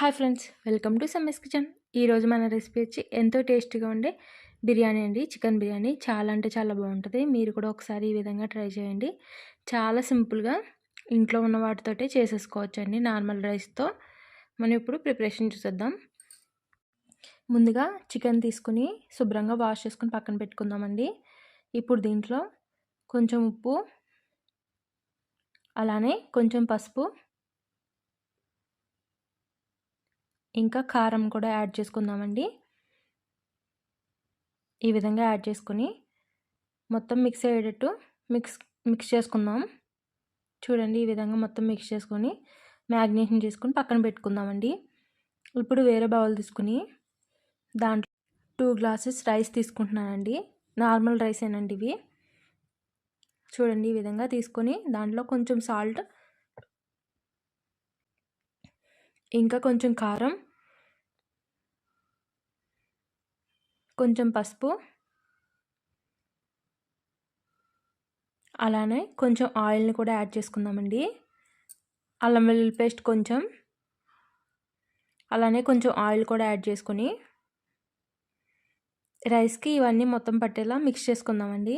Hi friends, welcome to Sammy's kitchen. ఈరోజు మన recipe వచ్చి ఎంతో టేస్టీగా ఉండే బిర్యానీ అండి. చికెన్ బిర్యానీ చాలా అంటే చాలా బాగుంటుంది. మీరు కూడా ఒకసారి ఈ విధంగా ట్రై చేయండి. చాలా సింపుల్గా ఇంట్లో ఉన్న వాటితోటే చేసేసుకోవచ్చు అండి, నార్మల్ రైస్తో. మనం ఇప్పుడు ప్రిపరేషన్ చూసేద్దాం. ముందుగా చికెన్ తీసుకుని శుభ్రంగా వాష్ చేసుకుని పక్కన పెట్టుకుందామండి. ఇప్పుడు దీంట్లో కొంచెం ఉప్పు, అలానే కొంచెం పసుపు, ఇంకా కారం కూడా యాడ్ చేసుకుందామండి. ఈ విధంగా యాడ్ చేసుకుని మొత్తం మిక్స్ అయ్యేటట్టు మిక్స్ చేసుకుందాం. చూడండి, ఈ విధంగా మొత్తం మిక్స్ చేసుకొని మ్యాగ్నేషన్ చేసుకొని పక్కన పెట్టుకుందామండి. ఇప్పుడు వేరే బౌల్ తీసుకుని దాంట్లో 2 గ్లాసెస్ రైస్ తీసుకుంటున్నానండి. నార్మల్ రైస్ ఏనండి ఇవి. చూడండి, ఈ విధంగా తీసుకొని దాంట్లో కొంచెం సాల్ట్, ఇంకా కొంచెం కారం, కొంచెం పసుపు, అలానే కొంచెం ఆయిల్ని కూడా యాడ్ చేసుకుందామండి. అల్లం వెల్లుల్లి పేస్ట్ కొంచెం, అలానే కొంచెం ఆయిల్ కూడా యాడ్ చేసుకొని రైస్కి ఇవన్నీ మొత్తం పట్టేలా మిక్స్ చేసుకుందామండి.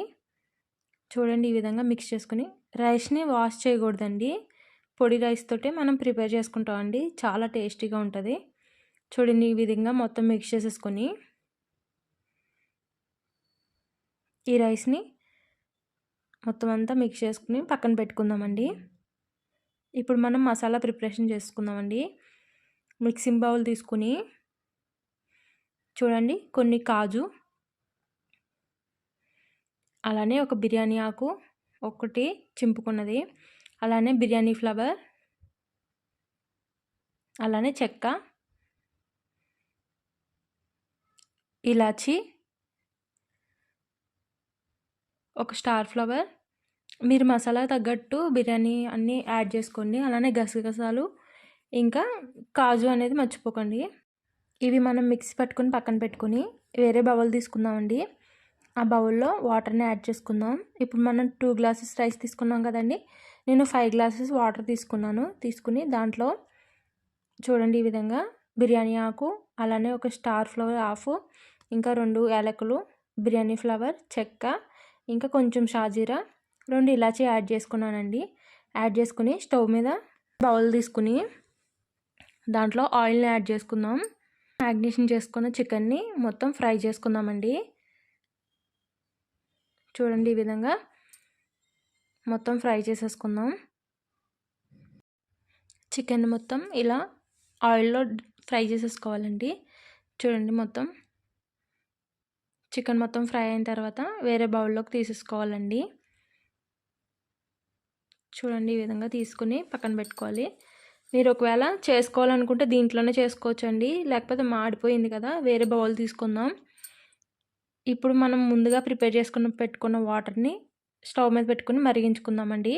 చూడండి, ఈ విధంగా మిక్స్ చేసుకుని రైస్ని వాష్ చేయకూడదండి. పొడి రైస్ తోటే మనం ప్రిపేర్ చేసుకుంటామండి. చాలా టేస్టీగా ఉంటుంది. చూడండి, ఈ విధంగా మొత్తం మిక్స్ చేసేసుకొని ఈ రైస్ని మొత్తం అంతా మిక్స్ చేసుకుని పక్కన పెట్టుకుందామండి. ఇప్పుడు మనం మసాలా ప్రిపరేషన్ చేసుకుందామండి. మిక్సింగ్ బౌల్ తీసుకుని చూడండి, కొన్ని కాజు, అలానే ఒక బిర్యానీ ఆకు ఒకటి చింపుకున్నది, అలానే బిర్యానీ ఫ్లవర్, అలానే చెక్క, ఇలాచి, ఒక స్టార్ ఫ్లవర్. మీరు మసాలా తగ్గట్టు బిర్యానీ అన్నీ యాడ్ చేసుకోండి. అలానే గసగసాలు, ఇంకా కాజు అనేది మర్చిపోకండి. ఇవి మనం మిక్సీ పట్టుకొని పక్కన పెట్టుకొని వేరే బౌల్ తీసుకుందామండి. ఆ బౌల్లో వాటర్ని యాడ్ చేసుకుందాం. ఇప్పుడు మనం 2 గ్లాసెస్ రైస్ తీసుకున్నాం కదండి, నేను 5 గ్లాసెస్ వాటర్ తీసుకుని దాంట్లో చూడండి, ఈ విధంగా బిర్యానీ ఆకు, అలానే ఒక స్టార్ ఫ్లవర్ హాఫ్, ఇంకా 2 యాలకులు, బిర్యానీ ఫ్లవర్, చెక్క, ఇంకా కొంచెం షాజీరా, 2 ఇలాచీ యాడ్ చేసుకున్నానండి. యాడ్ చేసుకుని స్టవ్ మీద బౌల్ తీసుకుని దాంట్లో ఆయిల్ని యాడ్ చేసుకుందాం. మ్యాగ్నేషన్ చేసుకున్న చికెన్ని మొత్తం ఫ్రై చేసుకుందామండి. చూడండి, ఈ విధంగా మొత్తం ఫ్రై చేసేసుకుందాం. చికెన్ మొత్తం ఇలా ఆయిల్లో ఫ్రై చేసేసుకోవాలండి. చూడండి, మొత్తం చికెన్ మొత్తం ఫ్రై అయిన తర్వాత వేరే బౌల్లోకి తీసేసుకోవాలండి. చూడండి, ఈ విధంగా తీసుకుని పక్కన పెట్టుకోవాలి. మీరు ఒకవేళ చేసుకోవాలనుకుంటే దీంట్లోనే చేసుకోవచ్చండి, లేకపోతే మాడిపోయింది కదా, వేరే బౌల్ తీసుకుందాం. ఇప్పుడు మనం ముందుగా ప్రిపేర్ పెట్టుకున్న వాటర్ని స్టవ్ మీద పెట్టుకుని మరిగించుకుందామండి.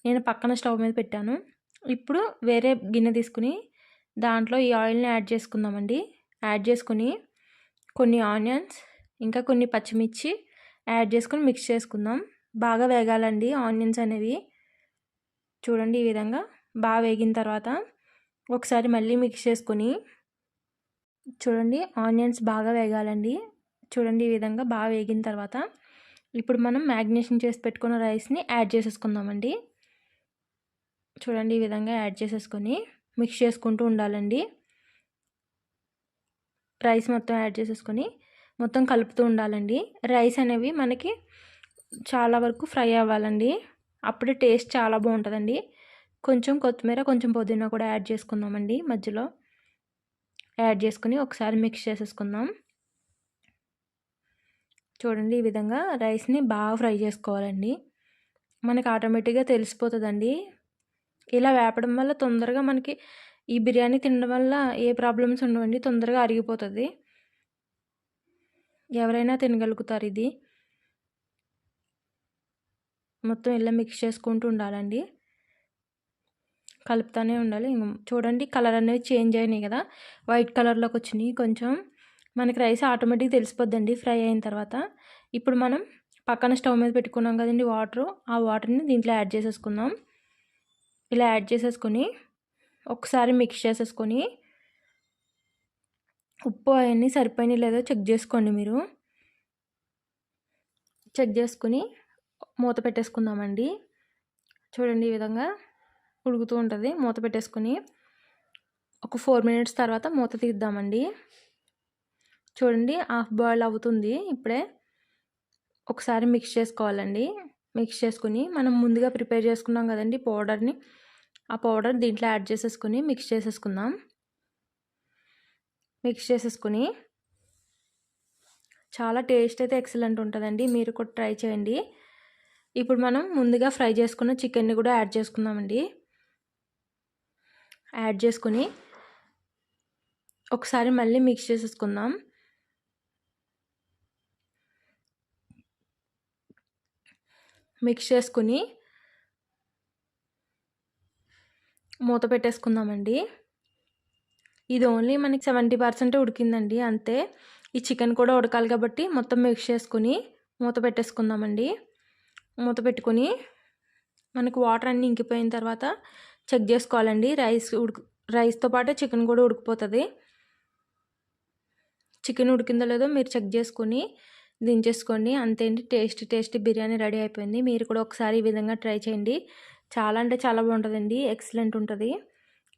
నేను పక్కన స్టవ్ మీద పెట్టాను. ఇప్పుడు వేరే గిన్నె తీసుకుని దాంట్లో ఈ ఆయిల్ని యాడ్ చేసుకుందామండి. యాడ్ చేసుకుని కొన్ని ఆనియన్స్, ఇంకా కొన్ని పచ్చిమిర్చి యాడ్ చేసుకుని మిక్స్ చేసుకుందాం. బాగా వేగాలండి ఆనియన్స్ అనేవి. చూడండి, ఈ విధంగా బాగా వేగిన తర్వాత ఒకసారి మళ్ళీ మిక్స్ చేసుకుని చూడండి, ఆనియన్స్ బాగా వేగాలండి. చూడండి, ఈ విధంగా బాగా వేగిన తర్వాత ఇప్పుడు మనం మ్యాగ్నేషన్ చేసి పెట్టుకున్న రైస్ని యాడ్ చేసేసుకుందామండి. చూడండి, ఈ విధంగా యాడ్ చేసేసుకొని మిక్స్ చేసుకుంటూ ఉండాలండి. రైస్ మొత్తం యాడ్ చేసేసుకొని మొత్తం కలుపుతూ ఉండాలండి. రైస్ అనేవి మనకి చాలా వరకు ఫ్రై అవ్వాలండి, అప్పుడే టేస్ట్ చాలా బాగుంటుందండి. కొంచెం కొత్తిమీర, కొంచెం పుదీనా కూడా యాడ్ చేసుకుందామండి. మధ్యలో యాడ్ చేసుకుని ఒకసారి మిక్స్ చేసేసుకుందాం. చూడండి, ఈ విధంగా రైస్ని బాగా ఫ్రై చేసుకోవాలండి. మనకి ఆటోమేటిక్గా తెలిసిపోతుందండి. ఇలా వేపడం వల్ల తొందరగా మనకి ఈ బిర్యానీ తినడం వల్ల ఏ ప్రాబ్లమ్స్ ఉండవండి, తొందరగా అరిగిపోతుంది. ఎవరైనా తినగలుగుతారు ఇది. మొత్తం ఇలా మిక్స్ చేసుకుంటూ ఉండాలండి, కలుపుతూనే ఉండాలి. చూడండి, కలర్ అనేవి చేంజ్ అయినాయి కదా, వైట్ కలర్లోకి వచ్చినాయి. కొంచెం మనకి రైస్ ఆటోమేటిక్గా తెలిసిపోద్దండి ఫ్రై అయిన తర్వాత. ఇప్పుడు మనం పక్కన స్టవ్ మీద పెట్టుకున్నాం కదండి వాటరు, ఆ వాటర్ని దీంట్లో యాడ్ చేసేసుకుందాం. ఇలా యాడ్ చేసేసుకొని ఒకసారి మిక్స్ చేసేసుకొని ఉప్పు అవన్నీ సరిపోయినాయి లేదో చెక్ చేసుకోండి మీరు. చెక్ చేసుకుని మూత పెట్టేసుకుందామండి. చూడండి ఈ విధంగా ఉడుకుతూ ఉంటుంది. మూత పెట్టేసుకుని ఒక 4 మినిట్స్ తర్వాత మూత తీద్దామండి. చూడండి హాఫ్ బాయిల్ అవుతుంది. ఇప్పుడే ఒకసారి మిక్స్ చేసుకోవాలండి. మిక్స్ చేసుకుని మనం ముందుగా ప్రిపేర్ చేసుకున్నాం కదండి పౌడర్ని, ఆ పౌడర్ దీంట్లో యాడ్ చేసేసుకుని మిక్స్ చేసేసుకుందాం. మిక్స్ చేసేసుకుని చాలా టేస్ట్ అయితే ఎక్సలెంట్ ఉంటుందండి. మీరు కూడా ట్రై చేయండి. ఇప్పుడు మనం ముందుగా ఫ్రై చేసుకున్న చికెన్ని కూడా యాడ్ చేసుకుందామండి. యాడ్ చేసుకుని ఒకసారి మళ్ళీ మిక్స్ చేసేసుకుందాం. మిక్స్ చేసుకుని మూత పెట్టేసుకుందామండి. ఇది ఓన్లీ మనకి 70% ఉడికిందండి అంతే. ఈ చికెన్ కూడా ఉడకాలి కాబట్టి మొత్తం మిక్స్ చేసుకుని మూత పెట్టేసుకుందామండి. మూత పెట్టుకుని మనకు వాటర్ అన్నీ ఇంకిపోయిన తర్వాత చెక్ చేసుకోవాలండి. రైస్తో పాటు చికెన్ కూడా ఉడికిపోతుంది. చికెన్ ఉడికిందో లేదో మీరు చెక్ చేసుకుని దించేసుకోండి. అంతేంటి టేస్టీ బిర్యానీ రెడీ అయిపోయింది. మీరు కూడా ఒకసారి ఈ విధంగా ట్రై చేయండి. చాలా అంటే చాలా బాగుంటుందండి. ఎక్సలెంట్ ఉంటుంది.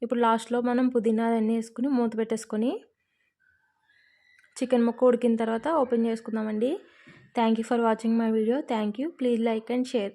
ఇప్పుడు లాస్ట్లో మనం పుదీనా అన్నీ వేసుకుని మూత పెట్టేసుకొని చికెన్ ముక్క ఉడికిన తర్వాత ఓపెన్ చేసుకుందామండి. Thank you for watching my video. Thank you. Please like and share.